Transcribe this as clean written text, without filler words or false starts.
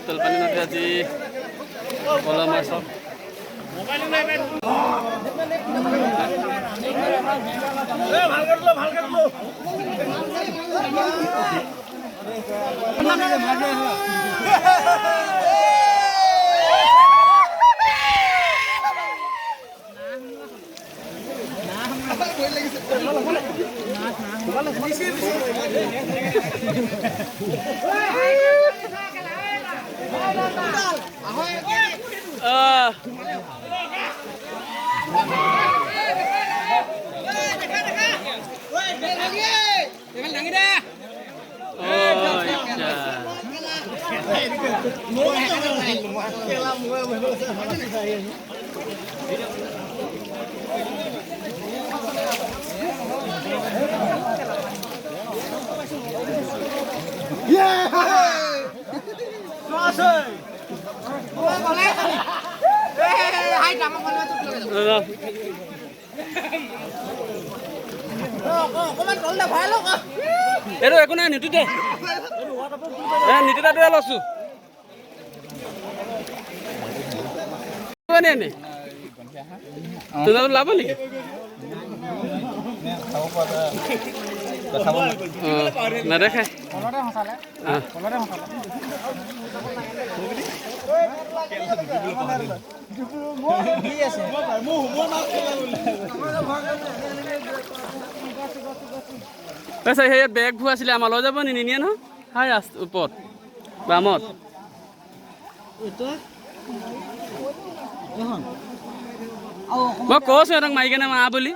তেলপানী নদী আজি কলা মাছ এইটো একো নাই নিতুতে নিতুতে লৈছো তোৰ লাভ নেকি নেদেখাই সেই বেগ ভু আছিলে আমাৰ লৈ যাব নিনিয়ে নহয় হাই ওপৰত বামত মই কৈছো সিহঁতক মাৰি কেনে মা বুলি